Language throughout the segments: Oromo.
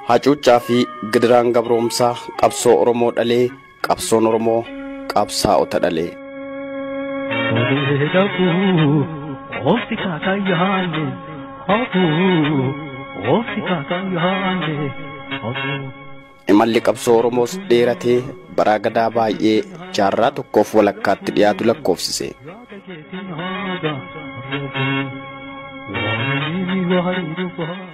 Hacuuccaa fi gidiraan gabroomsaa qabsoo Oromoo dhalee qabsoon Oromoo qabsaa'ota dhalee. Imalli qabsoo Oromoos dheeratee bara gadaa baay'ee jaarraa tokkoof walakkaatti dhiyaatu lakkoofsise.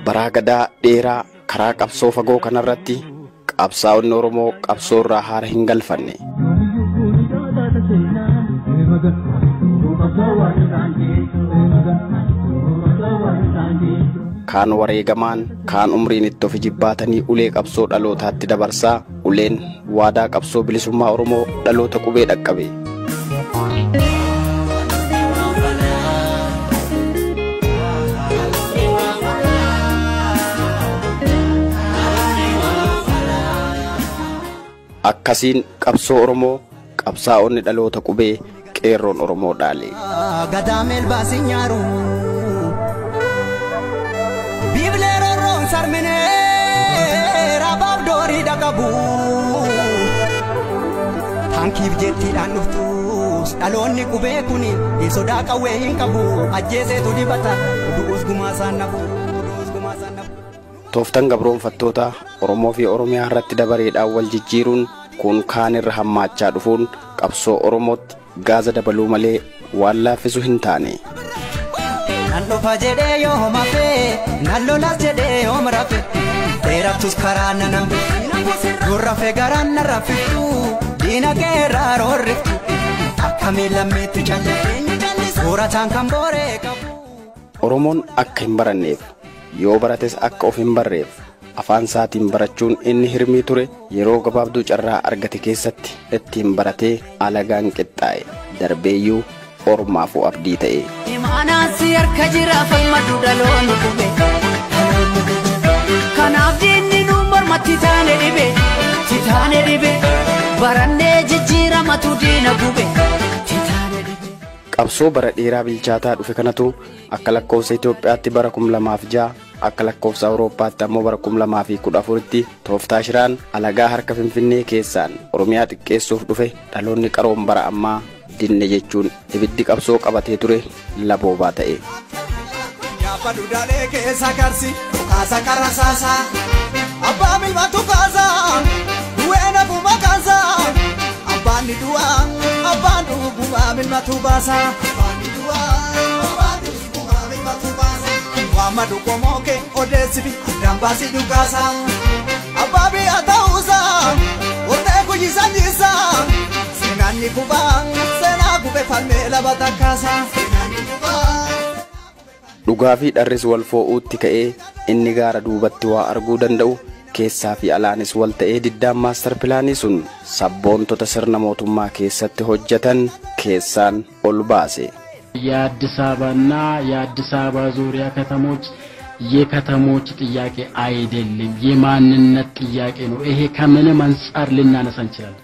Bara gadaa dheeraa karaa qabsoo fagoo kanarratti qabsaa'onni Oromoo qabsoo irraa haara hin galfanne. Kaan wareegamaan kaan umriin itti of jibbaatanii ulee qabsoo dhalootaatti dabarsaa uleen waadaa qabsoo bilisummaa Oromoo dhaloota qubee dhaqqabe. Akkasiin qabsoo Oromoo qabsaa'onni dhaloota qubee qeerroon Oromoo dhaale. Gadaamel baasinyaru Bibleeroon sarminee rabaaf doorii dhaqabu hankiif jettiidhaan dhuftus dhaloonni qubee kuni sodaa qawwee hin qabu ajjeeseetu dibata du'us gumaasaan nafu. Tooftan gabroonfattoota Oromoo fi Oromiyaa irratti dabareedhaan wal jijjiiruun kun kaan irra hammaachaa dhufuun qabsoo Oromootti gaaza dabaluu malee waan laaffisu hin taane. Nandofa jedhee yoo mafee nallolas jedhee yoo marafe dheerattus karaa nanambe nurrafe garaan narrafiftu diinagee irraa roorriftu akkamii lammeetti calle soorataan kan booree qabu. Oromoon akka hin baranneef yoo barates akka of hin barreef afaan isaatiin barachuun inni hirmii ture yeroo gabaabduu carraa argate keessatti ittiin baratee alagaan qixxaa'e darbeeyyuu ormaafuu abdii ta'e. Imaanaansi harka jira falmaddu dhaloonni qube kanaaf diinni nu mormatti taane dhibe barannee jijjiiramatu diina gube. Qabsoo bara dheeraa bilchaataa dhufe kanatu akka lakkoofsa Itoophiyaatti bara 2006 akka lakkoofsa Awurooppaatti ammoo bara 2014tti tooftaa shiraan alagaa harka Finfinnee keessaan Oromiyaa xiqqeessuuf dhufe dhaloonni qaroon bara ammaa dinne jechuun ibiddi qabsoo qabatee ture laboobaa ta'e. Yaabba dudaalee keessa karsi kaasa karasaasa abbaa milmatu kaasa du'eena buma kaasa abbaan ni du'a abbaan dhuguma milmatu baasa abbaan ni du'a abbaan dhuguma milmatu baasa waamadu komoke odeessifi addaan baasi dhugaasa abbaa biyya ta'uusa ordee kujisanyiisa seenaan ni kubaa seenaa gube falmee laba takkaasa. Dhugaa fi dharris wal foo'uutti ka'ee inni gaara duubatti waa arguu danda'u keessaa fi alaanis wal ta'ee diddaan maastar pilaanii sun sabboontota sirna mootummaa keessatti hojjetan keessaan ol baase. የአዲስ አበባና የአዲስ አበባ ዙሪያ ከተሞች የከተሞች ጥያቄ አይደለም የማንነት ጥያቄ ነው። ይሄ ከምንም አንፃር ልናነሳ እንችላለን።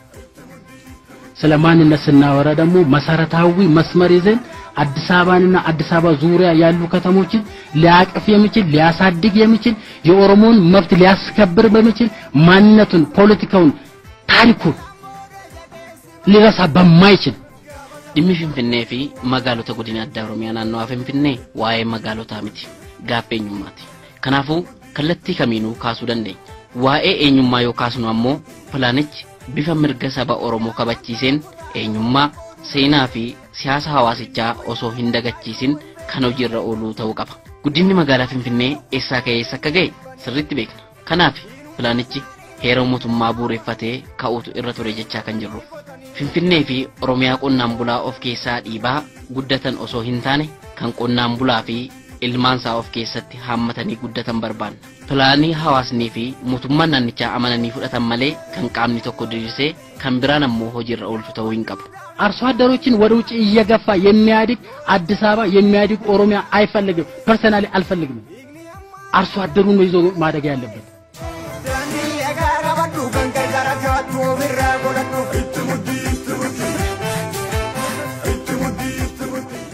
ስለማንነት ስናወራ ደግሞ መሰረታዊ መስመር ይዘን አዲስ አበባንና አዲስ አበባ ዙሪያ ያሉ ከተሞችን ሊያቅፍ የሚችል ሊያሳድግ የሚችል የኦሮሞን መብት ሊያስከብር በሚችል ማንነቱን ፖለቲካውን ታሪኩን ሊረሳ በማይችል dhimmi Finfinnee fi magaalota godina addaa Oromiyaa naannoo Finfinnee waa'ee magaalotaa miti gaaffeenyummaati. Kanaafuu kallattii kamiinuu kaasuu dandeenya. Waa'ee eenyummaa yoo kaasnu ammoo pilaanichi bifa mirga saba Oromoo kabachiiseen eenyummaa seenaa fi siyaasa hawaasichaa osoo hin dagachiisin kan hojiirra ooluu ta'uu qaba. Guddinni magaalaa Finfinnee eessaa ka'ee akka ga'e sirriitti beekna. Kanaaf pilaanichi heera mootummaa bu'uureffatee ka'uutu irra ture jechaa kan jirru. Finfinnee fi Oromiyaa qonnaan bulaa of keessaa dhiibaa guddatan osoo hin taane kan qonnaan bulaa fi ilmaansaa of keessatti hammatanii guddatan barbaanna. Pilaanii hawaasnii fi mootummaan naannichaa amananii fudhatan malee kan qaamni tokko diriirsee kan biraan ammoo hojiirra oolchu ta'uu hin qabu. አርሶ አደሮችን ወደ ውጭ እየገፋ የሚያድግ አዲስ አበባ የሚያድግ ኦሮሚያ አይፈልግም። ፐርሰናሊ አልፈልግም። አርሶ አደሩ ነው ይዞ ማደግ ያለበት።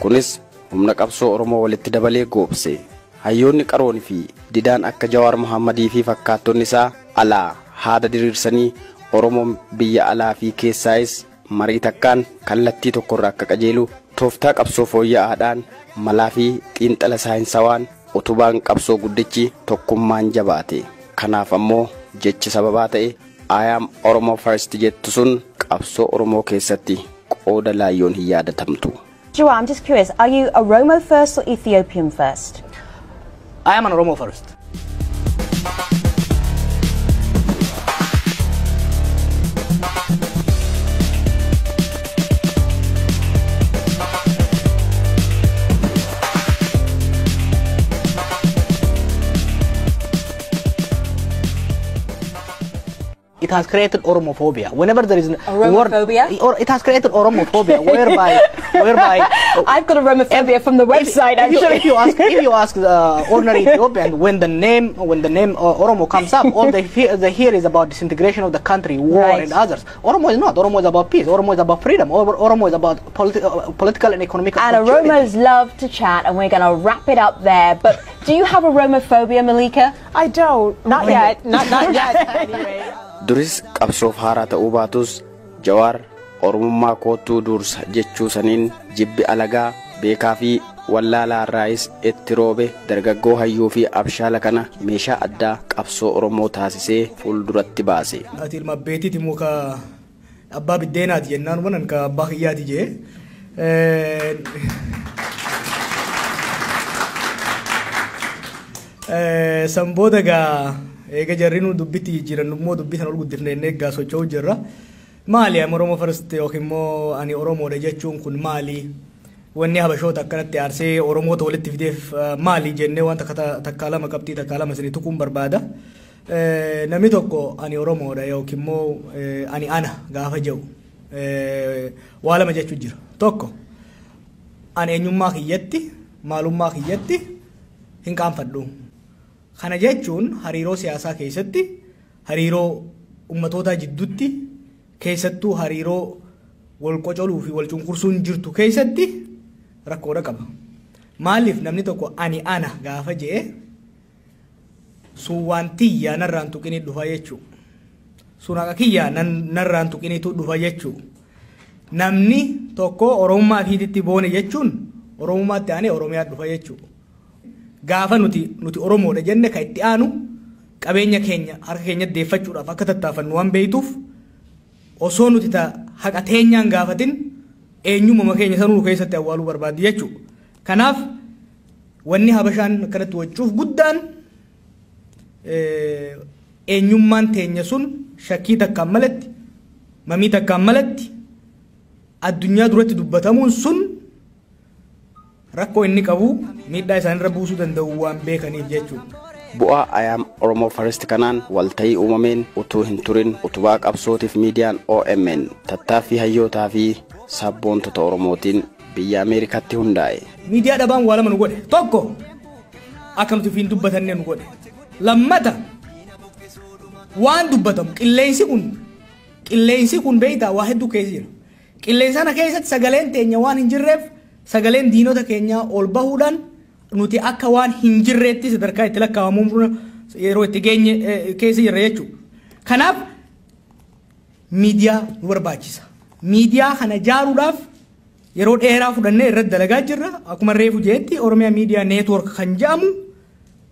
kunis humna qabsoo Oromoo walitti dabalee goobse hayyoonni qaroon fi didaan akka Jawaar Mohammadii fi fakkaattonni isaa alaa haada diriirsanii Oromoon biyya alaa fi keessaayis marii takkaan kallattii tokkorraa akka qajeelu tooftaa qabsoo fooyya'aadhaan malaa fi xiinxala saayinsawaan utubaan qabsoo guddichi tokkummaan jabaate. Kanaaf ammoo jechi sababaa ta'e I am Oromo first jettu sun qabsoo Oromoo keessatti qooda laayyoon hin yaadatamtu. Jawar, I'm just curious, are you Oromo first or Ethiopian first? I am an Oromo first. It has created Oromophobia. Whenever there is Oromophobia? It has created Oromophobia, whereby I've got Oromophobia from the website. Actually, if you ask ordinary Ethiopian, when the name Oromo comes up, all they hear is about disintegration of the country, war, Right. and others. Oromo is not. Oromo is about peace. Oromo is about freedom. Oromo is about political and economic. and opportunity. Oromos love to chat, and we're going to wrap it up there. But do you have Oromophobia, Malika? I don't. Not yet. Not yet. Anyway. Duris qabsoof haaraa ta'uu baatus Jawaar Oromummaa kootuu dursa jechuu saniin jibbi alagaa beekaa fi wallaalaa irraayis itti roobe dargaggoo hayyuu fi abshaala kana meeshaa addaa qabsoo Oromoo taasisee fuulduratti baase. Ati ilma beetiiti muka abbaa biddeenaati jennaan wanan ka abbaa kiyyaati jee. Sanboota gaa eega jarrinu dubbiti jiran immoo dubbitan ol guddifnee eeggaa socho'u jirra. Maali Oromo first yookiin immoo ani Oromoodha jechuun kun maali? Wanni habashoota akkanatti aarsee Oromoota walitti fideef maali jennee waan takkaa lama qabxii takkaa lama isinii tuquun barbaada. Namni tokko ani Oromoodha yookiin immoo ani ana gaafa jedhu waa lama jechuu jira. Tokko ani eenyummaa kiyyatti maalummaa kiyyatti hin qaanfadhu. Kana jechuun hariiroo siyaasaa keessatti hariiroo ummatootaa jidduutti keessattuu hariiroo wal qocoluu fi wal cunqursuun jirtu keessatti rakkoodha qaba. Maaliif namni tokko ani ana gaafa jedhe sun waan tiyyaa narraan tuqinii dhufa jechuu. Sun haqa kiyyaa narraan tuqiniitu dhufa jechuu. Namni tokko Oromummaa fiititti boone jechuun Oromummaatti aanee Oromiyaa dhufa jechuu. Gaafa nuti Oromoodha jenne kan itti aanu qabeenya keenya harka keenya deeffachuudhaaf akka tattaafannu waan beeytuuf osoo nuti haqa teenyaan gaafatin eenyummaa keenya sanuu keessatti awwaaluu barbaaddi jechuudha. Kanaaf wanni habashaan akkanatti wachuuf guddaan eenyummaan teenya sun shakkii takkaan malatti mamii takkaan malatti addunyaa duratti dubbatamuun sun rakkoo inni qabu miidhaa isaanirra buusuu danda'u waan beekaniif jechuudha. Bu'aa I am Oromo first kanaan walta'ii uumameen utuu hin turin utubaa qabsootiif miidiyaan OMN tattaaffii hayyootaa fi sabboontota Oromootiin biyya Ameerikaatti hundaa'e. Miidiyaa dhabaan waa lama nu godhe. Tokko akka nuti fiin dubbatanne nu godhe. Lammata waan dubbatamu qilleensi kun beeytaa waa hedduu keessa jira. Qilleensana keessatti sagaleen teenya waan hin jirreef sagaleen diinota keenyaa ol bahuudhaan nuti akka waan hin jirreetti sadarkaa itti lakkaa'amuun yeroo itti geenye keessa jirra jechuudha. Kanaaf miidiyaa nu barbaachisa. Miidiyaa kana jaaruudhaaf yeroo dheeraa fudhannee irratti dalagaa jirra. Akkuma reefu jeetti Oromiyaa Miidiyaa Neetwoork kan jedhamu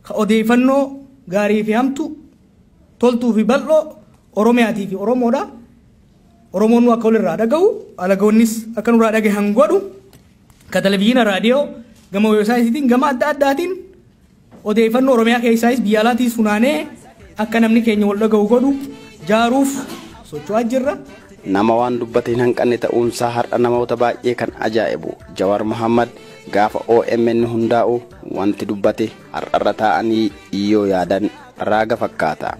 ka odeeffannoo gaarii fi hamtu toltuu fi bal'oo Oromiyaatii fi Oromoodha. Oromoon akka walirraa dhagahu alagoonnis akka nurraa dhagahan godhu ka televizyiina raadiyoo gama weebsaayitiin gama adda addaatiin odeeffannoo Oromiyaa keessaayis biyya alaatiis funaanee akka namni keenya wal dhagahu godhu jaaruuf socho'aa jirra. Nama waan dubbate hin hanqanne ta'uunsaa har'a namoota baay'ee kan ajaa'ibu Jawaar Mohammad gaafa OMN hundaa'u wanti dubbate har'arra taa'anii iyyoo yaadan raaga fakkaata.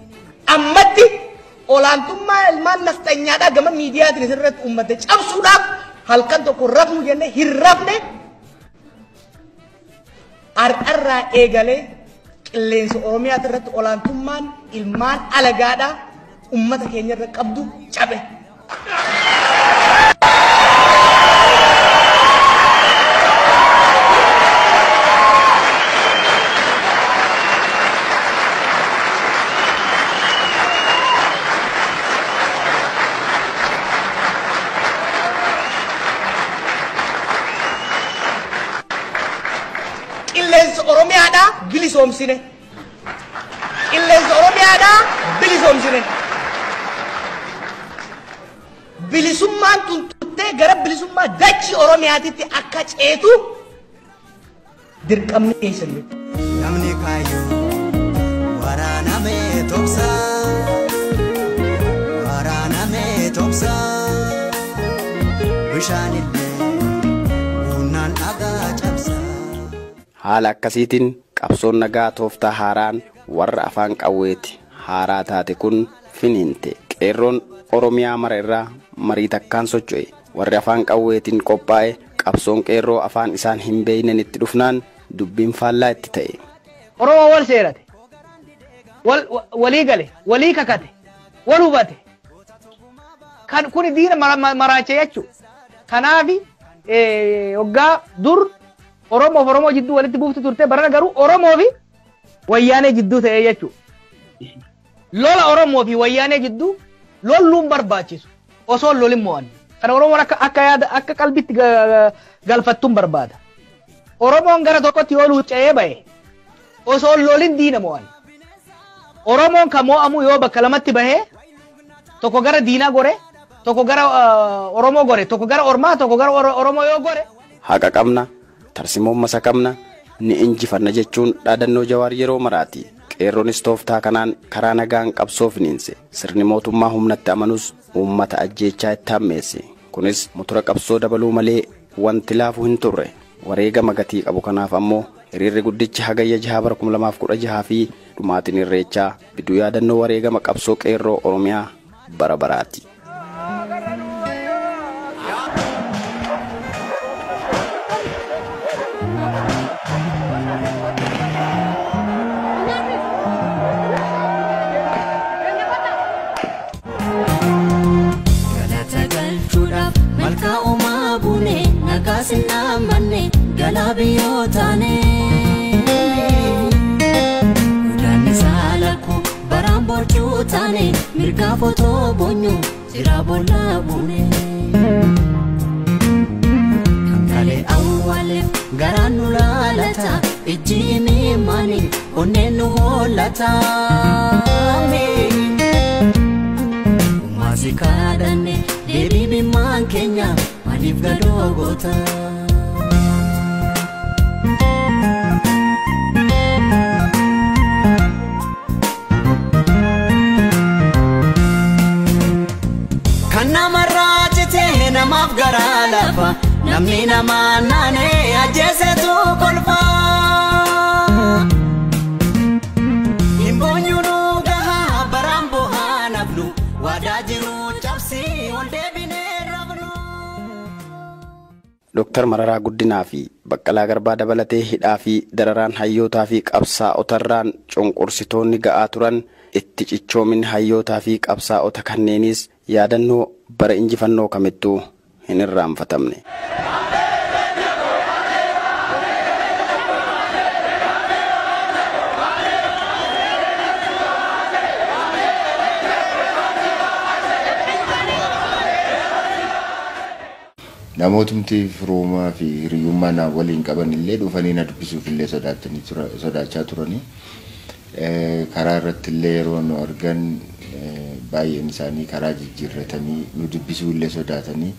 Ammatti olaantummaa ilmaan nafxanyaadhaa gama miidiyaatiin irratti uummata cabsuudhaaf halkan tokko rafnu jennee hin rafne har'arraa eegalee qilleensa Oromiyaa irratti olaantummaan ilmaan alagaadhaa uummata keenya irra qabdu cabe. Oromiyaadha bilisoomsine. Qilleensa Oromiyaadha bilisoomsine. Bilisummaan tuntuttee gara bilisummaa dachii Oromiyaatitti akka ceetu dirqamni keessa jiru. Namni kaayyoo waraanamee tobsa. Waraanamee tobsa. Bishaanillee humnaan dhagaa cabsa. Haala akkasiitiin qabsoon nagaa tooftaa haaraan warra afaan qawweeti haaraa taate kun finiinte. Qeerroon Oromiyaa mara irraa marii takkaan socho'e. Warri afaan qawweetiin qophaa'e qabsoon qeerroo afaan isaan hin beeynen itti dhufnaan dubbiin faallaa itti ta'e. Oromoo wal seerate. Walii gale, walii kakate, wal hubate. Kan kuni diina maraacha jechuudha. Kanaafi waggaa dur Oromoo jidduu walitti buuftu turte barana garuu Oromoo fi wayyaanee jidduu ta'ee jechuudha. Lola Oromoo fi wayyaanee jidduu lolluun barbaachisu osoo lolin mo'anne. Kana Oromoon akka qalbitti galfattuun barbaada. Oromoon gara tokkotti yoo luucca'ee ba'e osoo lolin diina mo'anne. Oromoon kan mo'amu yoo bakka lamatti bahee tokko gara diinaa gore, tokko gara Oromoo gore, tokko gara Ormaa, tokko gara Oromoo yoo gore. Haqa qabna, tarsimoo masa qabna, ni injifanna jechuun dhaadannoo Jawaar yeroo maraati. Qeerroonis tooftaa kanaan karaa nagaan qabsoo finiinse. Sirni mootummaa humnatti amanus uummata ajjeechaa itti hammeesse. Kunis motora qabsoo dabaluu malee wanti laafuu hin turre. Wareegama gatii qabu kanaaf ammoo hiriirri guddichi hagayya 6 2016 fi dhumaatiin irreechaa biduu yaadannoo wareegama qabsoo qeerroo Oromiyaa bara baraati. Malka oma bune nagasina manne galabiyotane udani salaku barambo chutane mirga foto bonyo sirabola bune kangale awale garanu lalata ijimi mani onenu holata Mazikadane Debi man Kenya Malif gadogota Kana marajete namaf garalafa namni nama nane ajese tu kolfa Imbonyuru gaha barambo hanablu Dr. Mararaa Guddinaa fi Baqqalaa Garbaa dabalatee hidhaa fi dararaan hayyootaa fi qabsaa'otarraan cunqursitoonni ga'aa turan itti cichoomin hayyootaa fi qabsaa'ota kanneenis yaadannoo bara injifannoo kamittuu hin irraanfatamne. Namootumti firoomaa fi hiriyummaa na waliin qaban illee dhufanii na dubbisuuf illee sodaachaa turani. Karaa irratti illee yeroo nu argan baay'een isaanii karaa jijjiirratanii nu dubbisuu illee sodaatanii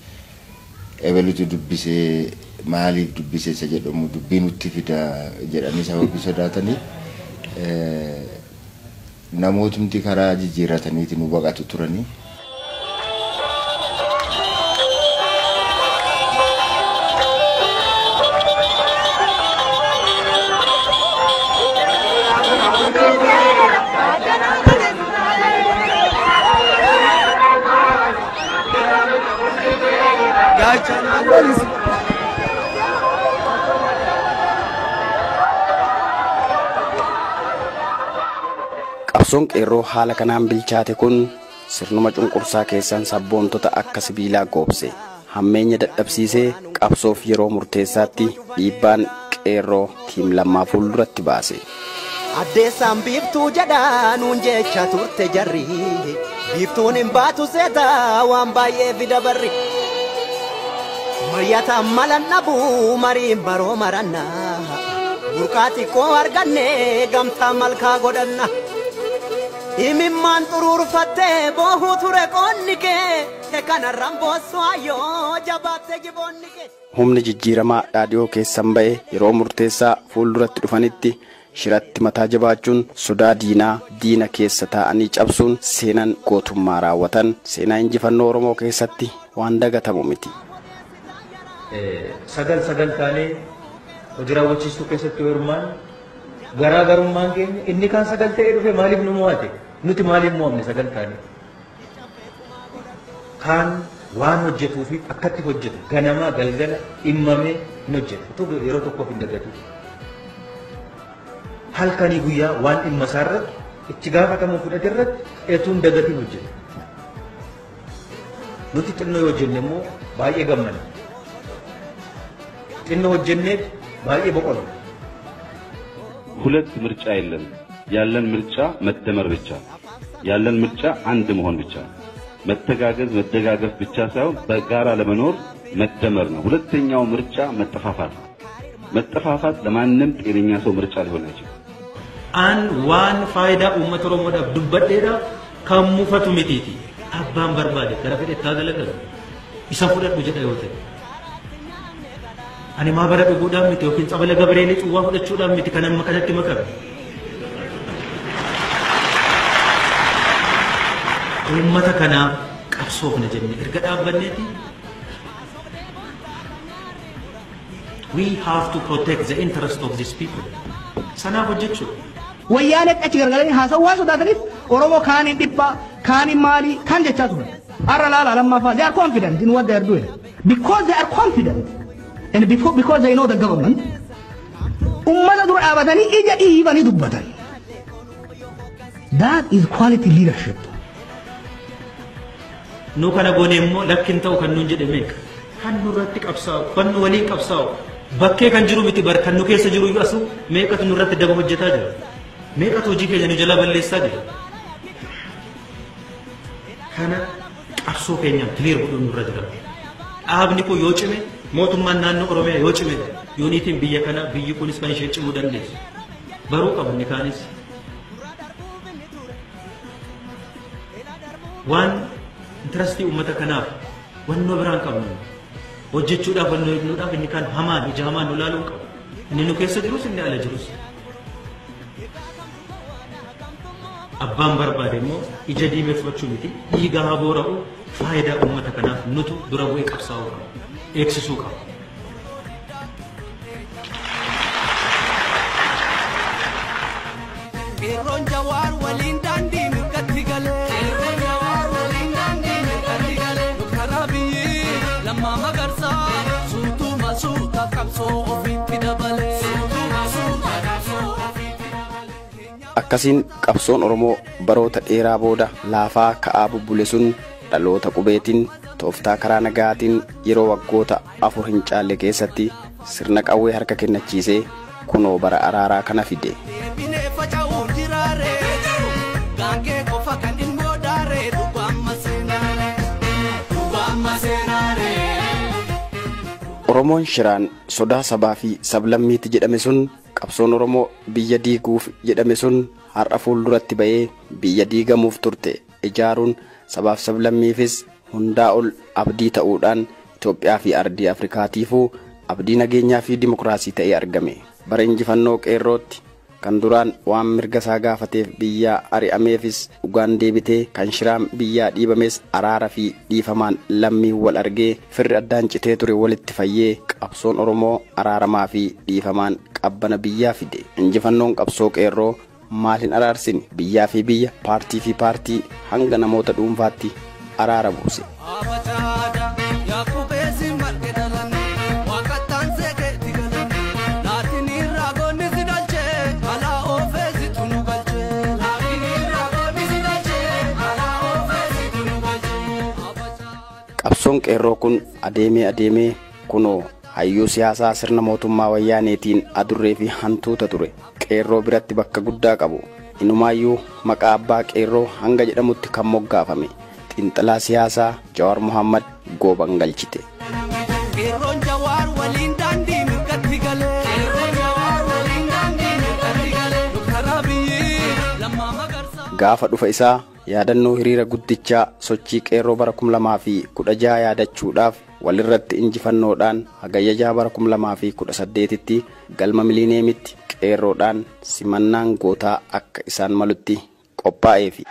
ebalutu dubbisee maaliif dubbisee isa jedhamu dubbii nutti fida jedhanii sababii sodaatanii namootumti karaa jijjiirrataniiti nu baqatu turanii. Qabsoon qeerroo haala kanaan bilchaate kun sirnuma cunqursaa keessan sabboomtota akka sibiilaa goobse hammeenya dadhabsiisee qabsoof yeroo murteessaatti dhiibbaan qeerroo tiim lammaa fuulduratti baase. Addeessaan biiftuu jedhaanuun jecha turte jarri biiftuun hin baatu seetaa waan baay'ee fida barri mariyataan malan dhabuu mariin baroo marannaa burqaati koo arganne gamtaa malkaa godhanna imimmaan xururfattee boohuu ture qoonni kee kanarraan boossu ayyoo jabaatte jiboonni kee. Humni jijjiiramaa dhaadhiyoo keessan ba'e yeroo murteessaa fuulduratti dhufanitti shiratti mataa jabaachuun sodaa diina keessa taa'anii cabsuun seenan gootummaa raawwatan seenaa injifannoo Oromoo keessatti waan dagatamu miti. Sagal taanee hojii raawwachiistuu keessatti hirmaan garaagarummaan keenya inni kaan sagal ta'ee dhufe maaliif nu mo'ate nuti maaliif mo'amne sagal taanee kaan waan hojjetuu fi akkatti hojjetu ganamaa galgala dhimmamee hin hojjetu yeroo tokkoof hin dagatu halkanii guyyaa waan dhimma isaarratti itti gaafatamu fudhate irratti eetuun dagatiin hojjetu nuti xinnoo yoo hojjenne immoo baay'ee gammanna xinnoo hojjenneef baay'ee boqonna. ሁለት ምርጫ የለም ያለን ምርጫ መደመር ብቻ ያለን ምርጫ አንድ መሆን ብቻ መተጋገዝ መደጋገፍ ብቻ ሳይሆን በጋራ ለመኖር መደመር ነው ሁለተኛው ምርጫ መጠፋፋት ለማንም ጤነኛ ሰው ምርጫ ሊሆን አይችልም አን ዋን ፋይዳ ኡመት ኦሮሞዳ ዱበዴዳ ከሙፈቱ ሚቲቲ አባን በርባዴ ከረፈደ ታገለገለ ይሰፉደዱ ጀዳ ይወተ ani maabara dhuguudhaan miti yookiin sabala gabareelee cuwwaa fudhachuudhaan miti kan amma kanatti makame. Uummata kanaaf qabsoofna jennee erga dhaabbanneeti. We have to protect the interest of these people. Sanaaf hojjechuu. Wayyaanee achi gargaaranii haasawaa sodaataniif Oromoo kaaniin dhibbaa kaaniin maalii kan jechaa turan. Har'a laala lammaffaa they are confident in what they are doing because they are confident. And because they know the government, ummata dura dhaabatanii ija dhiibanii dubbatan. That is quality leadership. Nu kana goone immoo lakkin ta'u kan nuun jedhe meeqa kan nurratti qabsaa'u kan nu waliin qabsaa'u bakkee kan jiru miti bar kan nu keessa jiru asu meeqatu nurratti daba hojjetaa jira meeqatu hojii keenya nu jala balleessaa jira kana qabsoo keenyaan clear godhuun nurra jira dhaabni kun yoo cime mootummaan naannoo Oromiyaa yoo cime yoonitiin biyya kana biyyi kunis kan ishee cimuu dandeessu baruu qabni kaanis waan intrastii uummata kanaaf wannoo biraan qabnu hojjechuudhaaf wannoo ibnuudhaaf inni kan hamaan ija hamaan nu laaluun qabu inni nu keessa jirus inni ala jirus abbaan barbaade immoo ija diimeffachuu miti dhiiga haa boora'u faayidaa uummata kanaaf nutu dura bu'ee qabsaa'uu qabu eegsisuu qabu. Qeerroon Jawaar waliin daandii mirgatti galee. Karaa biyyi lammaa magarsaa suutuma suuta qabsoo ofiitti dabalee. Akkasiin qabsoon Oromoo baroota dheeraa booda laafaa ka'aa bubbule sun dhaloota qubeetiin tooftaa karaa nagaatiin yeroo waggoota 4 hin caalle keessatti sirna qawwee harka kennachiisee kunoo bara araaraa kana fide. Oromoon shiraan sodaa sabaa fi sablammiitti jedhame sun qabsoon Oromoo biyya diiguuf jedhame sun har'a fuulduratti ba'ee biyya diigamuuf turte ijaaruun sabaaf sablammiifis hundaa ol abdii ta'uudhaan Itoophiyaa fi ardii Afrikaatiifuu abdii nageenyaa fi dimokiraasii ta'ee argame. Bara injifannoo qeerrootti kan duraan waan mirga isaa gaafateef biyyaa ari'ameefis dhugaan deebitee kan shiraan biyyaa dhiibames araara fi dhiifamaan lammii wal argee firri addaan citee ture walitti fayyee qabsoon Oromoo araaramaa fi dhiifamaan qabbana biyyaa fide. Injifannoon qabsoo qeerroo maal hin araarsin biyyaa fi biyya paartii fi paartii hanga namoota dhuunfaatti araara buuse. Qabsoon qeerroo kun adeemee kunoo hayyuu siyaasaa sirna mootummaa wayyaaneetiin adurree fi hantuuta ture. Qeerroo biratti bakka guddaa qabu. Inumaayyuu maqaa abbaa qeerroo hanga jedhamutti kan moggaafame. Xiinxalaa siyaasaa Jawaar Mohammad gooban galchite. Qeerroon Jawaar waliin daandii mirgatti galee. gaafa dhufa isaa yaadannoo hiriira guddichaa sochii qeerroo bara 2016 yaadachuudhaaf walirratti injifannoodhaan hagayya bara 2018tti galma miliineemitti qeerroodhaan simannaan gootaa akka isaan malutti qophaa'eefi.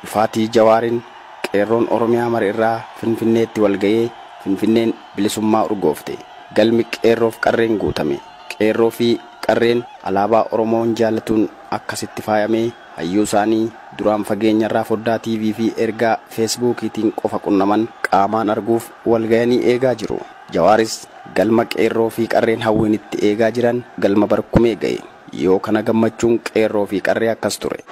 Dhufaatii Jawaarin qeerroon Oromiyaa mara irraa Finfinneetti walga'ee Finfinneen bilisummaa urgoofte. Galmi qeerroof qarreen guutame. Qeerroo fi qarreen alaabaa Oromoon jaallatuun akkasitti faayamee hayyuu isaanii duraan fageenyarraa foddaa TV fi ergaa Feesbuukiitiin qofa qunnaman qaamaan arguuf walga'anii eegaa jiru. Jawaaris galma qeerroo fi qarreen hawwinitti eegaa jiran galma barkumee ga'e. Yoo kana gammachuun qeerroo fi qarree akkas ture.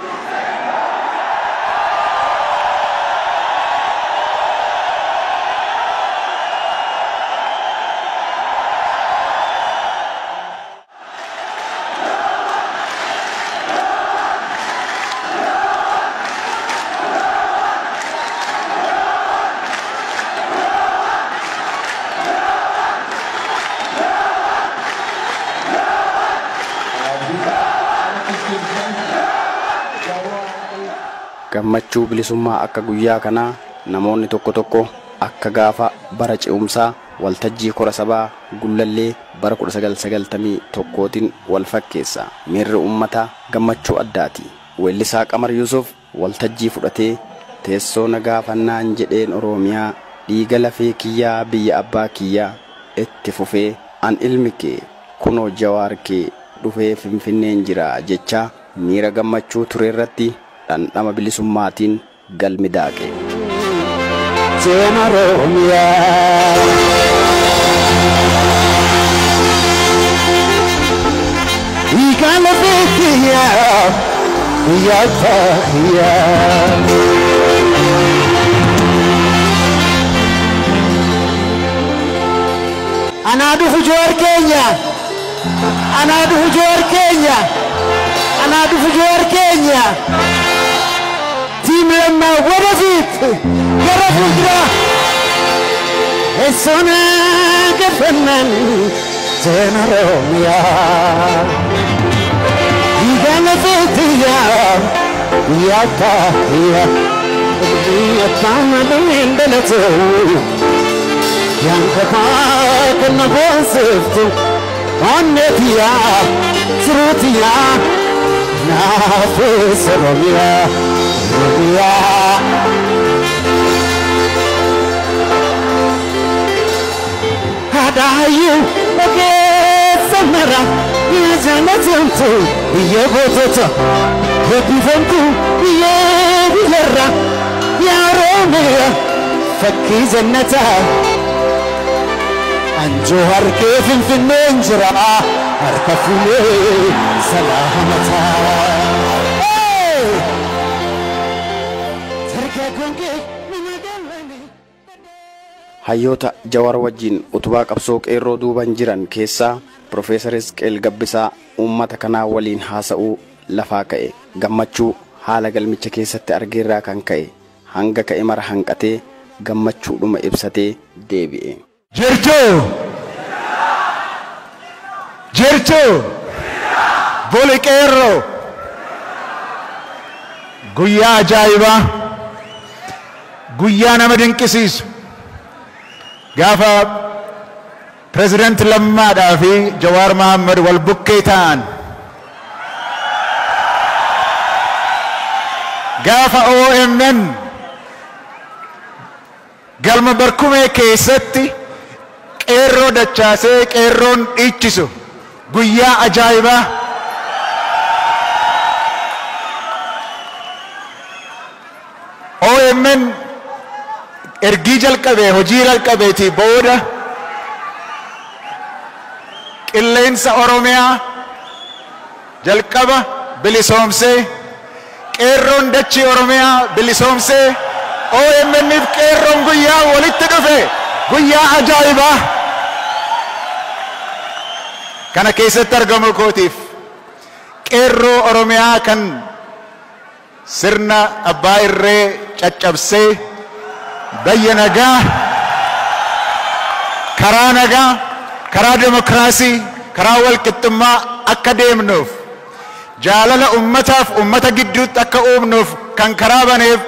Gammachuu bilisummaa akka guyyaa kanaa namoonni tokko tokko akka gaafa bara ce'umsaa waltajjii kora sabaa gullallee bara 1991tiin wal fakkeessa. Miirri uummataa gammachuu addaati. Weellisaa Qamar Yuusuf waltajjii fudhatee teessoo nagaa fannaan jedheen Oromiyaa dhiiga lafee kiyyaa biyya abbaa kiyyaa itti fufee an ilmi kee kunoo Jawaar kee dhufee Finfinneen jira jecha miira gammachuu ture irratti dhandhama bilisummaatiin galmi daaqe. Anadu Fujoor Kenya, Anadu Fujoor Kenya, Anadu Fujoor Kenya. Team Lemma, what is it? Garafudra, Esona Gafanan, Generomia. Igalafetia, Yapa, Yapa, Yapa, Yang kepak nabosif onetia serutia nafas romia romia hadayu oke samara yajanatuntu yebototo hebifantu yebilerra ya romia fakki jannata Anjohar ke Finfinneen jira harka fuulee salaamata. Hayyoota Jawaar wajjin utubaa qabsoo qeerroo duuban jiran keessaa Profeesar Isqeel Gabbisaa uummata kanaa waliin haasa'uu lafaa ka'e. Gammachuu haala galmicha keessatti argeerraa kan ka'e hanga ka'e mara hanqatee gammachuudhuma ibsatee deebi'e. Jirtu boli qeerroo guyyaa ajaa'ibaa guyyaa nama dinqisiisu gaafa President Lammaadhaa fi Jawaar Mohaammed wal bukkee ta'an gaafa OMN galma barkumee keessatti qeerroo dachaasee qeerroon dhiichisu guyyaa ajaa'ibaa OMN ergii jalqabee hojii jalqabeetii booda qilleensa Oromiyaa jalqaba bilisoomsee qeerroon dachii Oromiyaa bilisoomsee OMN'if qeerroon guyyaa walitti dhufe guyyaa ajaa'ibaa kana keessatti argamu kootiif qeerroo Oromiyaa kan sirna abbaa irree caccabsee biyya nagaa, karaa nagaa, karaa demokraasii, karaa walqixxummaa akka deemnuuf, jaalala ummataaf ummata gidduutti akka uumnuuf kan karaa baneef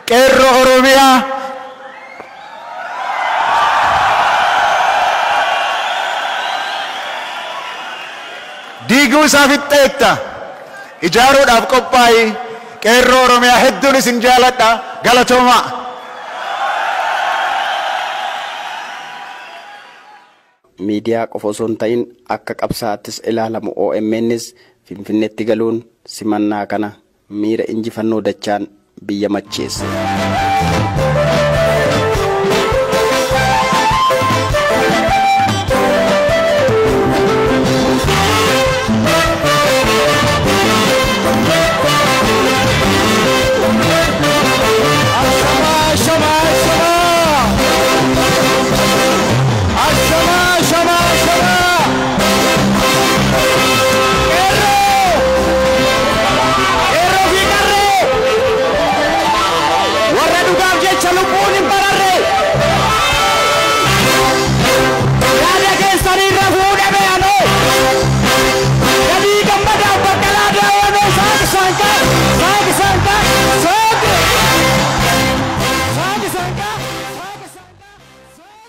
qeerroo Oromiyaa diiguu isaa fixxeetta ijaaruudhaaf qophaa'i. Qeerroo Oromiyaa hedduun isin jaaladha. Galatoomaa. Miidiyaa qofa osoo hin ta'in akka qabsaa'attis ilaalamu OMNs Finfinneetti galuun simannaa kana miira injifannoo dachaan biyya macheesse.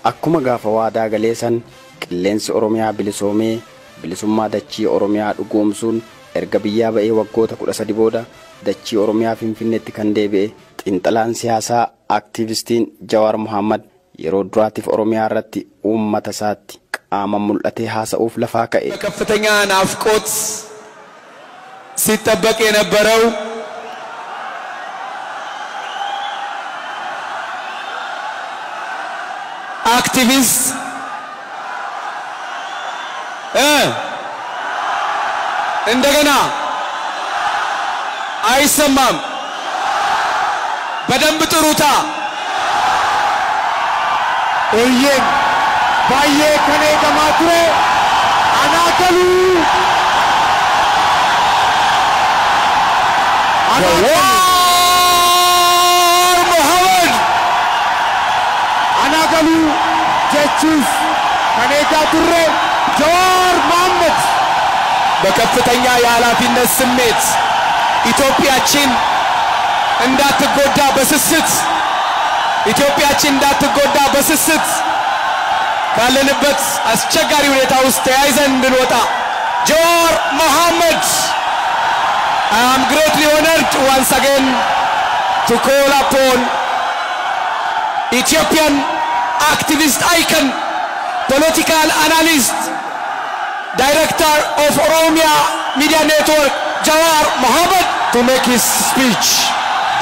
Akkuma gaafa waadaa galeessan qilleensi Oromiyaa bilisoomee bilisummaa dachii Oromiyaa dhugoomsuun erga biyyaa ba'ee waggoota 13 booda dachii Oromiyaa Finfinneetti kan deebi'e xiinxalaan siyaasaa aktiivistiin Jawaar Mohammad yeroo duraatiif Oromiyaa irratti uummata isaatti qaama mul'atee haasa'uuf lafaa ka'e. ከፍተኛ ናፍቆት ሲጠበቅ የነበረው activist እንደገና አይሰማም በደንብ ጥሩታ Oyyen baay'ee kan eegamaa ture anaakalu anaakalu jechuuf kan eegaa turre Jawaar Mohammad በከፍተኛ የኃላፊነት ስሜት ኢትዮጵያችን እንዳትጎዳ በስስት ኢትዮጵያችን እንዳትጎዳ በስስት ካለንበት አስቸጋሪ ሁኔታ ውስጥ ተያይዘን እንድንወጣ Jawaar Mohammad, I am greatly honored once again to call upon Ethiopian activist icon, political analyst, director of Oromia Media Network, Jawaar Mohammad, to make his speech.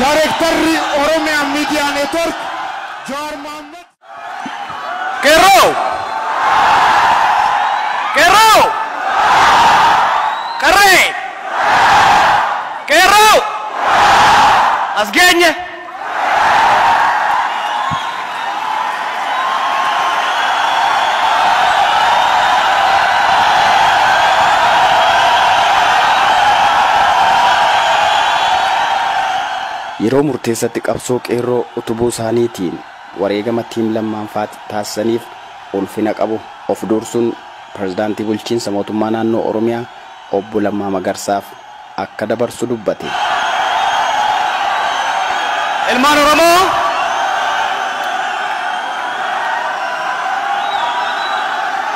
Director Oromia Media Network, Jawaar Mohammad. Kero! Kero! Kare! Kero! Asgenya! yeroo murteessatti qabsoo qeerroo utubuu isaaniitiin wareegama tiim lammaanfaatti taasisaniif ulfina qabu of dursuun pirezidaantii bulchiinsa mootummaa naannoo Oromiyaa obbo Lammaa Magarsaaf akka dabarsu dubbate. Ilmaan Oromoo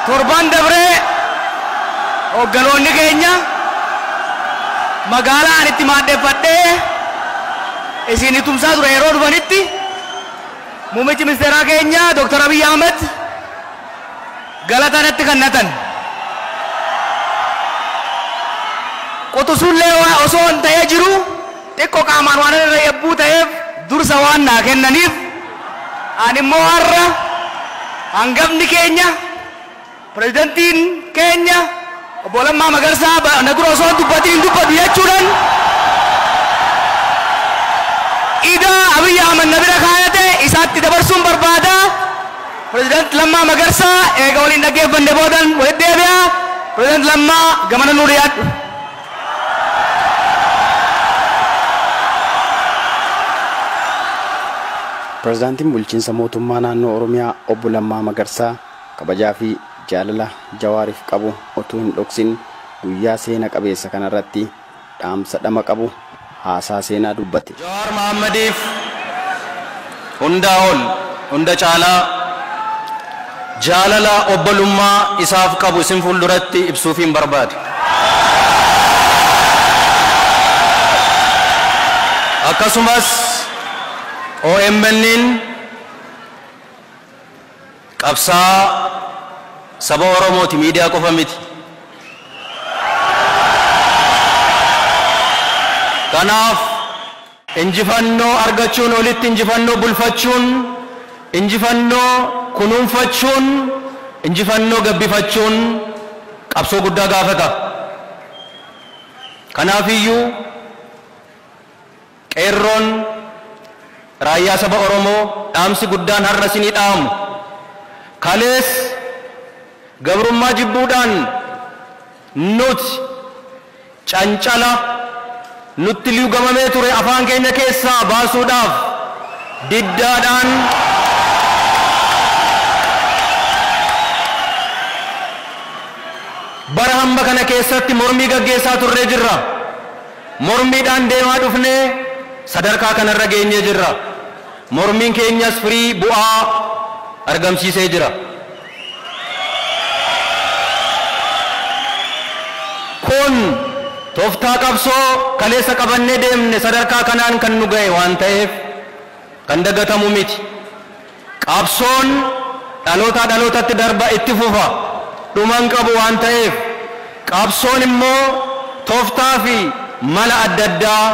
torban dabree hogganoonni keenya magaalaa ani itti maaddeeffadhee isin tumsaa ture yeroo dhufanitti muummichi ministeeraa keenya Dr. Abiy Ahmed galatanatti kannatan. Qotusullee osoo hin ta'ee jiru xiqqoo qaamaan waan irra yabbuu ta'eef dursa waan naa kennaniif ani immoo har'a hangafni keenya pirezidantiin keenya obbo Lammaa Magarsaa na dura osoo dubbatiin dubbatu jechuudhaan ida Abiy Ahmed na bira kaayate isaatti dabarsuun barbaada. President Lammaa Magarsaa eega waliin dhaggeeffanne boodan walitti deebi'a. President Lammaa gamana nuu dhiyaadhu. Pirezidaantiin bulchiinsa mootummaa naannoo Oromiyaa obbo Lammaa Magarsaa kabajaa fi jaalala Jawaariif qabu otoo hin dhoksin guyyaa seena qabeessa kanarratti dhaamsa dhama qabu haasaa seenaa dubbate. Jawaar Mahaammadiif hundaa ol hunda caalaa jaalala obbolummaa isaaf qabu isin fuulduratti ibsuufiin barbaade. Akkasumas OMN'n qabsaa saba Oromooti miidiyaa qofa miti. Kanaaf injifannoo argachuun olitti injifannoo bulfachuun injifannoo kunuunfachuun injifannoo gabbifachuun qabsoo guddaa gaafata. Kanaafiyyuu qeerroon raayyaa saba Oromoo dhaamsi guddaan har'a isinii dhaamu kalees gabrummaa jibbuudhaan nuti cancala nutti liugamamee ture afaan keenya keessaa baasuudhaaf diddaadhaan bara hamba kana keessatti mormii gaggeessaa turree jirra. Mormiidhaan deemaa dhufnee sadarkaa kanarra geenyee jirra. Mormiin keenyas firii bu'aa argamsiisee jira. Kun tooftaa qabsoo kaleessa qabannee deemne sadarkaa kanaan kan nu ga'e waan ta'eef kan dagatamu miti. Qabsoon dhalootaa dhalootatti darba itti fufa dhuman qabu waan ta'eef qabsoon immoo tooftaa fi mala adda addaa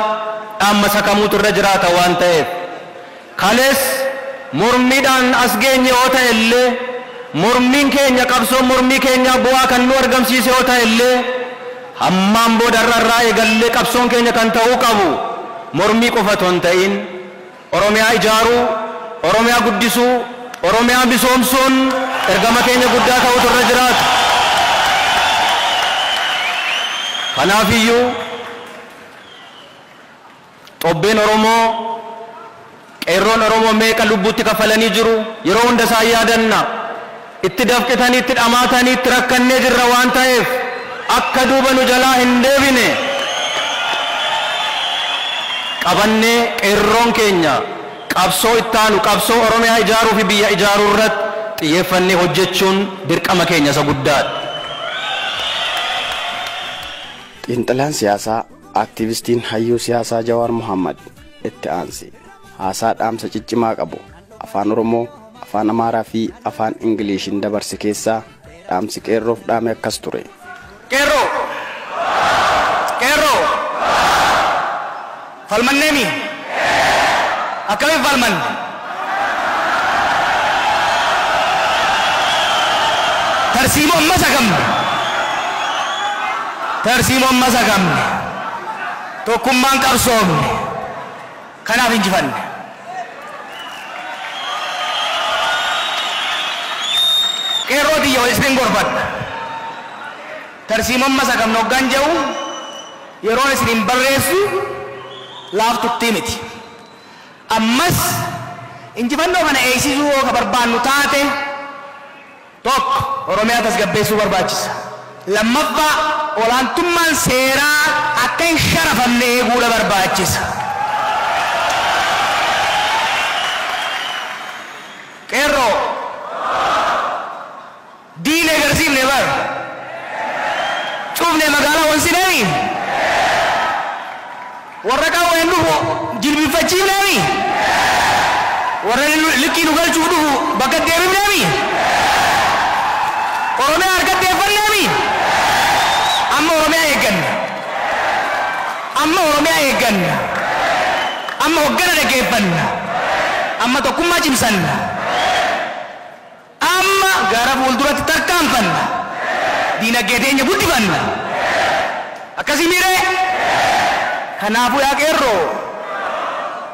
dhaamsa sakamuutu irra jiraata waan ta'eef kalees mormiidhaan as geenye yoo ta'e illee mormiin keenya qabsoon mormii keenya bu'aa kan nu argamsiise yoo ta'e illee hammaan booda irraa eegallee qabsoon keenya kan ta'uu qabu mormii qofa otoo hin ta'in Oromiyaa ijaaruu, Oromiyaa guddisuu, Oromiyaa misoomsuun ergama keenya guddaa ta'utu irra jiraata. Kanaafiyyuu xobbeen Oromoo qeerroon Oromoo meeqa lubbuutti kafalanii jiru yeroo hunda isaa yaadanna. Itti dafqitanii itti dhamaatanii itti rakkannee jirra waan ta'eef akka duuba nu jalaa hin deebine qabannee qeerroon keenya qabsoo ittaanu qabsoo Oromiyaa ijaaruu fi biyya ijaaruu irratti xiyyeeffannee hojjechuun dirqama keenya isa guddaadha. Xiinxalaan siyaasaa aktiivistiin hayyuu siyaasaa Jawaar Mohammad itti aansi haasaa dhaamsa ciccimaa qabu afaan Oromoo, afaan Amaaraa fi afaan Ingiliishiin dabarse keessaa dhaamsi qeerroof dhaame akkas ture. Qeerroo falmanneemi akkamiin falman tarsiimoo amma sagamne tokkummaan qabsoomne kanaaf injifanne. Qeerroo tiyya isin gorfadha tarsiimoo amma sagamne hoggaan jedhu yeroon isin barreessu laaftutti miti. Ammas injifannoo kana eegsisuu yoo ka barbaannu taate tokko Oromiyaa tasgabbeessuu barbaachisa. Lammaffaa olaantummaan seeraa akka hin sharafamne eeguudha barbaachisa. Qeerroo diinee garsiifne bar cuufne magaalaa wansineemi warra qawween dhufu jilbifachiifneemi warra likkii nu galchuuf dhufu bakka deebifneemi Oromiyaa harkatti eeffanneemi amma Oromiyaa eegganna amma hoggana dhaggeeffanna amma tokkummaa cimsanna amma gara fuulduratti tarkaanfanna diinagdee teenya guddifanna akkasii miiree. Kanaafuu yaa qeerroo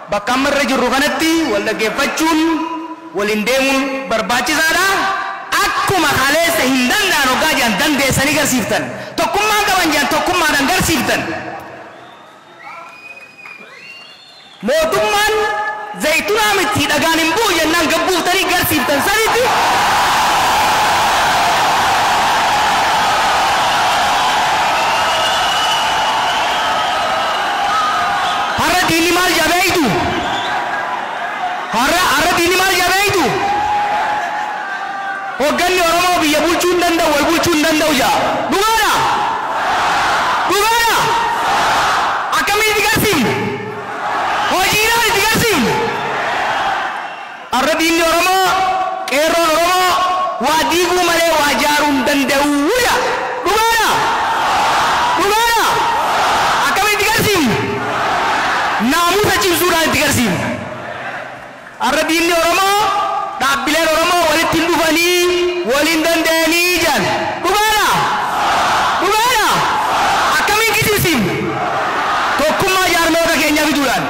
bakka amma irra jirru kanatti wal dhaggeeffachuun waliin deemuun barbaachisaadha. Akkuma kaleessa hin danda'an hoggaa jiran dandeessanii garsiiftan tokkummaan qaban jiran tokkummaadhaan garsiiftan. Mootummaan zaytunaa miti dhagaan hin bu'u jennaan gabbuuftanii garsiiftan sanitti. Har'a diinni maal jabeeytu? Har'a diinni maal jabeeytu? Hoogganni Oromoo biyya bulchuu hin danda'u, wal bulchuu hin danda'u jaa. Dhugaadha? Dhugaadha? Akkamiin itti garsiifne? Hojiidhaan itti garsiifne? Har'a diinni Oromoo, qeerroon Oromoo waa diiguu malee waa ijaaruu hin danda'u jaa. Dhugaadha? Dhugaadha? Akkamiin itti garsiifne? Naamusa cimsuudhaan itti garsiifne. Har'a diinni Oromoo, dhaabbileen Oromoo walitti hin dhufanii waliin danda'anii jiran. Dhugaadha? Dhugaadha? Akkamiin kijibsiifne? Tokkummaa jaarmoota keenyaa fiduudhaan.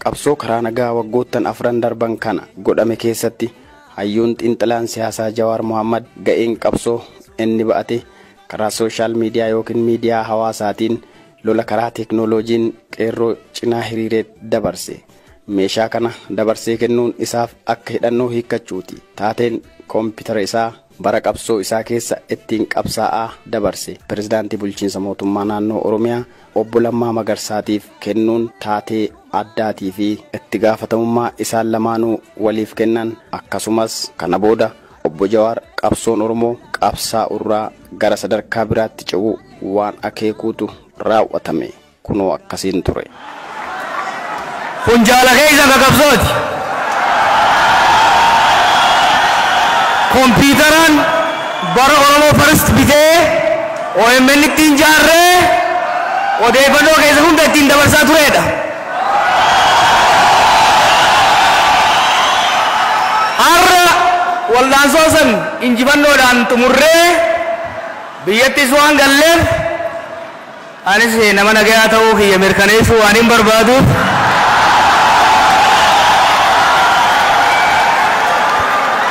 Qabsoo karaa nagaa waggoottan afran darban kana godhame keessatti hayyuun xiinxalaan siyaasaa Jawaar Mohammad ga'een qabsoo inni ba'ate karaa sooshaal miidiyaa yookiin miidiyaa hawaasaatiin lola karaa teeknooloojiin qeerroo cinaa hiriiree dabarse. Meeshaa kana dabarsee kennuun isaaf akka hidhannoo hiikkachuuti. Taateen koompitara isaa bara qabsoo isaa keessa ittiin qabsaa'aa dabarse. Pirezidaantii bulchiinsa mootummaa naannoo Oromiyaa obbo Lammaa Magarsaatiif kennuun taatee addaatii fi itti gaafatamummaa isaan lamaanuu waliif kennan. Akkasumas kana booda obbo Jawaar qabsoon Oromoo qabsaa'urraa gara sadarkaa biraatti ce'uu waan akeekuutu raawwatame. Kunoo akkasiin ture. Kun jaala keessa ka qabsooti. Kompiitaraan bara Oromoo First bitee OMN ittiin jaarree odeeffannoo keessa hunda ittiin dabarsaa turedha. Har'a waldaansoo san injifannoodhaan xumurree biyyattis waan galleef anis nama nagayaa ta'uu kiyya mirkaneessuu waan hin barbaaduuf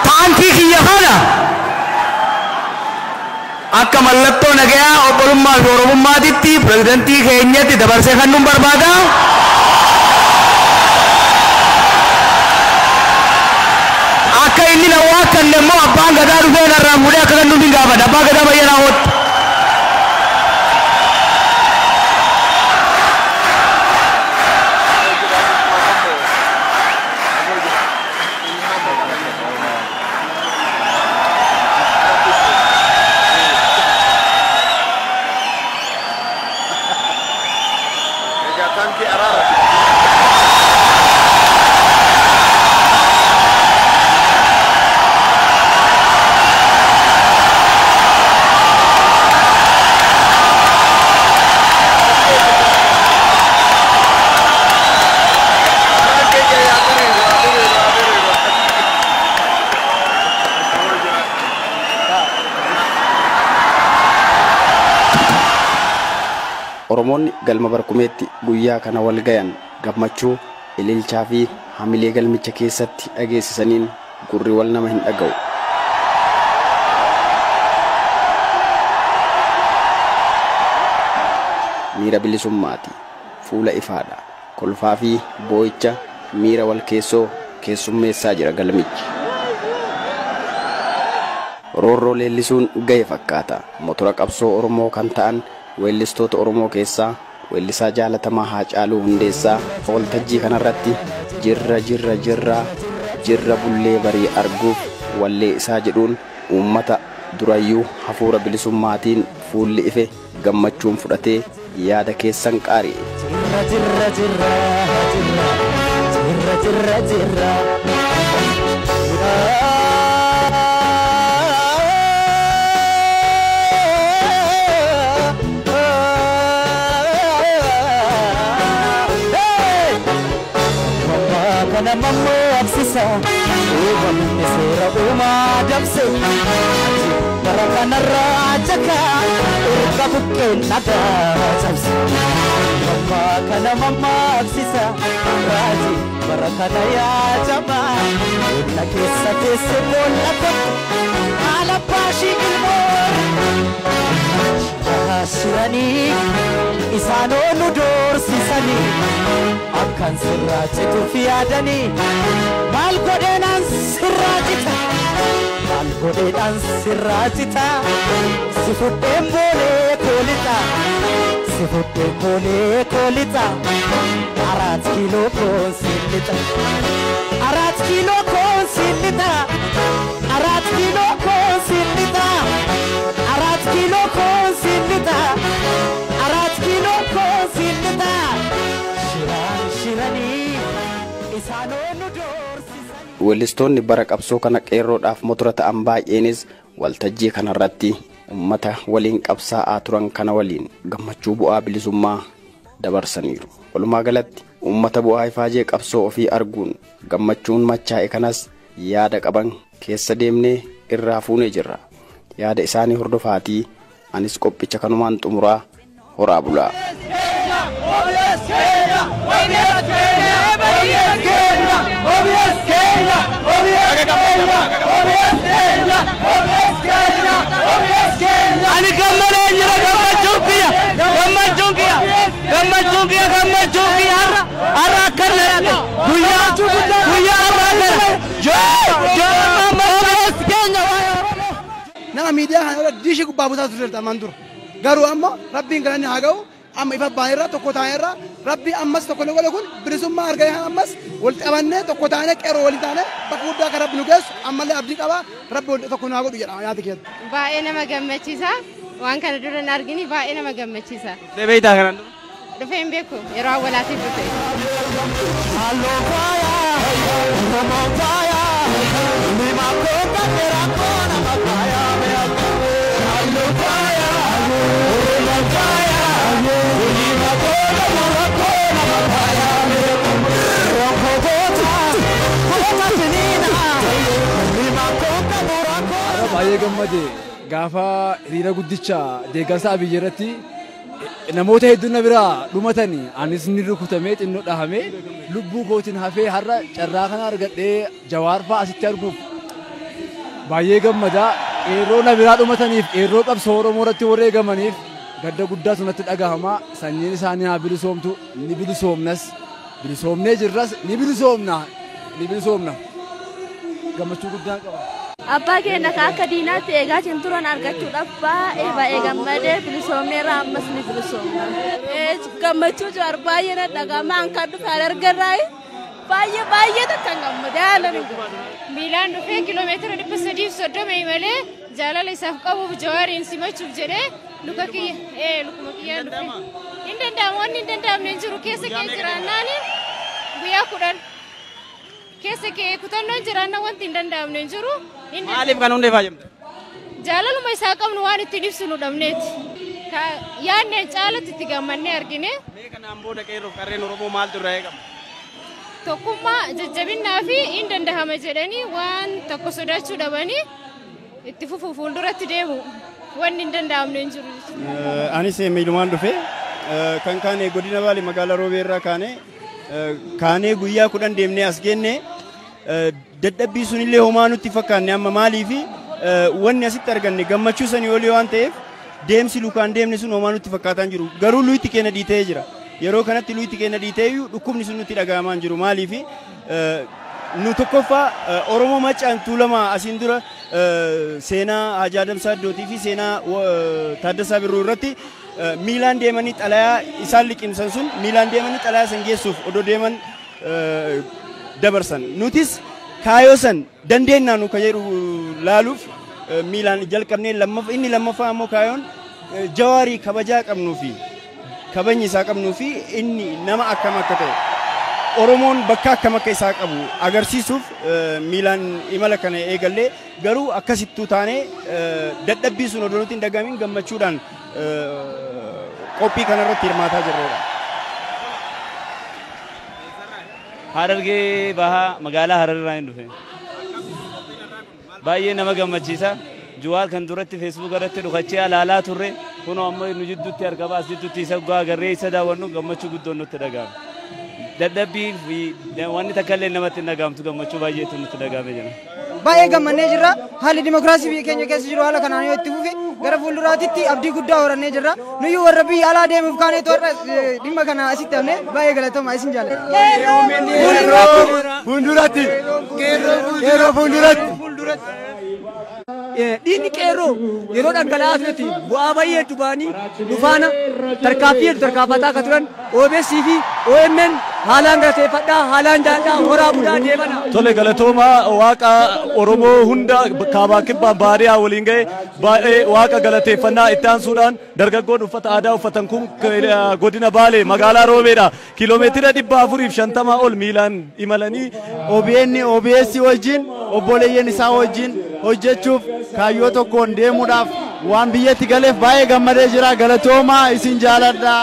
taankii kiyya kana akka mallattoo nagayaa obbolummaa fi oromummaatitti pirezidantii keenyatti dabarsee kan nun barbaada. Akka inni na waakkanne immoo abbaan gadaa dhufee narraa fuudhee akka kan nuti hin gaafadha. Abbaa gadaa bayyanaa hootti. Oromoonni galma barkumeetti guyyaa kana wal gayan gammachuu ililchaa fi hamilee galmicha keessatti dhageessisaniin gurri wal nama hin dhaga'u. Miira bilisummaati, fuula ifaadha, kolfaa fi boo'icha miira wal keessoo keessummeessaa jira galmichi. Roorroo leellisuun ga'e fakkaata. Motora qabsoo Oromoo kan ta'an weellistoota Oromoo keessaa weellisaa jaalatamaa Haacaaluu Hundeessaa waltajjii kanarratti jirra bullee barii arguuf wallee isaa jedhuun uummata durayyuu hafuura bilisummaatiin fuulli ife gammachuun fudhatee yaada keessan qaari'e. Mammo absisa uumamni seera uumaa dabse bara kanarraa jaka erga buqqeen nagaa cabse mamma kana mamma absisa raaji bara kana yaa jabaa onna keessa teesse boolla tokko haala baashii ilmoo asiranii isaan oolu doorsisanii akka kan sirraachitu fi yaadanii maal godheenaan sirraachita maal godheenaan sirraachita si fudheen boolee koolixa si fudheen boolee koolixa 4 kiiloo koonsilixa 4 kiiloo koonsilixa 4 kiiloo koonsilixa 4 kiiloo koonsilixa 4 kiiloo koonsilixa Weellistoonni bara qabsoo kana qeerroodhaaf motora ta'an baay'eenis waltajjii kanarratti ummata waliin qabsaa'aa turan kana waliin gammachuu bu'aa bilisummaa dabarsaniiru. Walumaa galatti ummata bu'aa ifaajee qabsoo ofii arguun gammachuun machaa'e kanas yaada qaban keessa deemnee irraa fuunee jirra. Yaada isaanii hordofaatii anis qophicha kanumaan xumuraa horaa bulaa. Ani gammalee jira gammachuun kiyya har'a akkana yaade guyyaa nama miidiyaa kana irra diishii gubbaa buusaa turte aman dura garuu amma rabbiin galanni haa ga'u amma ifa baay'irra tokko taa'eerra rabbi ammas tokko ne godhe kun bilisummaa argee ammas walitti qabannee tokko taanee qeerroo waliin taanee bakka guddaa akka rabbi nu geessu ammallee abdii qaba rabbi walitti tokko nu haa godhu jedhama yaada keessa. Baay'ee nama gammachiisa waan kana dura hin argini baay'ee nama gammachiisa. Beeytaa kanan dura. Dhufee hin beeku yeroo awwaalaatiif dhufe. Baay'ee gammade gaafa hiriira guddicha deeggarsa Abiyyi irratti namoota hedduun na biraa dhumatanii anis ni rukutamee xinnoo dhahamee lubbuu kootiin hafee har'a carraa kana argadhee Jawaar fa'aa asitti arguuf baay'ee gammada. Qeerroo na biraa dhumataniif qeerroo qabsoo Oromoo irratti wareegamaniif gadda guddaa sunatti dhagahama. Sanyiin isaanii haa bilisoomtu ni bilisoomnas bilisoomnee jirras ni bilisoomna gammachuu guddaan qaba. Abbaa keenya akka diinaatti eegaa hin turan argachuudhaaf baay'ee gammadee bilisoomneerra ammas ni bilisoomna. Gammachuu Jawaar baay'ee na dhagahama kan dhufe argarraa baay'ee takka gammadee haalan hin gammadu. Miilaan dhufee kiiloomeetira 330 malee jaalala isaaf qabuuf Jawaariin simachuuf jedhee lukuma kiyyaan dhufe. Hin danda'amu wanni hin danda'amne hin jiru keessa kee jiraannaani guyyaa 10 keessa kee kutannoon jiraanna wanti hin danda'amne hin jiru. Maaliif kan hundeeffaa jirtu? Jaalaluma isaa qabnu waan ittiin ibsinu dhabneeti. Yaadneen caalatti itti gammannee argine. Mee kanaan booda qeerroof qarreen Oromoo maaltu irraa eegama? Tokkummaa jajjabinnaa fi hin dandahama jedhanii waan tokko sodaachuu dhabanii itti fufuu fuulduratti deemu wanni hin danda'amne hin jiru. Anis miilumaan dhufe kan kaane godina Baalee magaalaa Roobee irraa kaanee guyyaa 10 deemnee as geenne dadhabbii sunillee homaa nutti fakkaanne amma maaliifi wanni asitti arganne gammachuu sanii olii waan ta'eef deemsi lukaan deemne sun homaa nutti fakkaataa jiru garuu luyitti keenya dhiitee jira yeroo kanatti luyitti keenya dhiiteeyyuu dhukkubni sun nutti dhaga'amaa jiru maaliifi nu tokkoffaa Oromoo Maccaan Tuulamaa asiin dura seenaa Hajaa Adamsaa Iddootii fi seenaa Taaddasaa Birruu irratti miilaan deemanii xalayaa isaan liqimsan sun miilaan deemanii xalayaa san geessuuf odoo deeman dabarsan nutis kaayoo san dandeennaa nu ka jedhu laaluuf miilaan jalqabnee inni lammaffaa ammoo kaayoon Jawaarii kabajaa qabnuu fi kabajni isaa qabnuu fi inni nama akkam akka ta'e Oromoon bakka akkam akka isaa qabu agarsiisuuf miilaan imala kana eegallee garuu akkasittuu taanee dadhabbii sun odoo nuti hin dhagamin gammachuudhaan qophii kanarratti hirmaataa jirrudha. Harargee bahaa magaalaa Hararraa hin dhufe. Baay'ee nama gammachiisa. Jawaar kan duratti Facebook irratti dhukachee alaalaa turre kunoo ammoo nu jidduutti argama as jidduutti isa gaa garree isa daawwannu gammachuu guddoon nutti dhaga'ama. Dadhabbii fi wanni takka illee namatti hin dhaga'amtu gammachuu baay'eetu nutti dhaga'ame jira. baay'ee gammannee jirra. Haalli dimokiraasii biyya keenya keessa jiru haala kanaan yoo itti fufe gara fuulduraatitti abdii guddaa horannee jirra. Nuyyuu warra biyya alaa deemuuf kaaneetu warra dhimma kana asitti hafne baay'ee galatoomaa isin jaalladha. Fuulduratti. Qeerroo fuulduratti. Dhiinni qeerroo yeroo dhangala'aa tureti bu'aa baay'ee dubaanii dhufaana tarkaaffii tarkaaffataa akka turan OBS fi OMN haalaan galateeffadhaa haalaan jaalladhaa horaa budaa deemana. Tole galatoomaa waaqa Oromoo hunda kaabaa kibbaan baariyaa waliin ga'e baay'ee waaqa galateeffannaa itti aansuudhaan dargaggoon uffata aadaa uffatan kun godina Baalee magaalaa Roobeedha kiiloomeetira 450 ol miilaan imalanii OBS wajjin obboleeyyan isaa wajjin hojjechuuf kaayyoo tokkoon deemuudhaaf waan biyyatti galeef baay'ee gammadee jira galatoomaa isin jaalladha.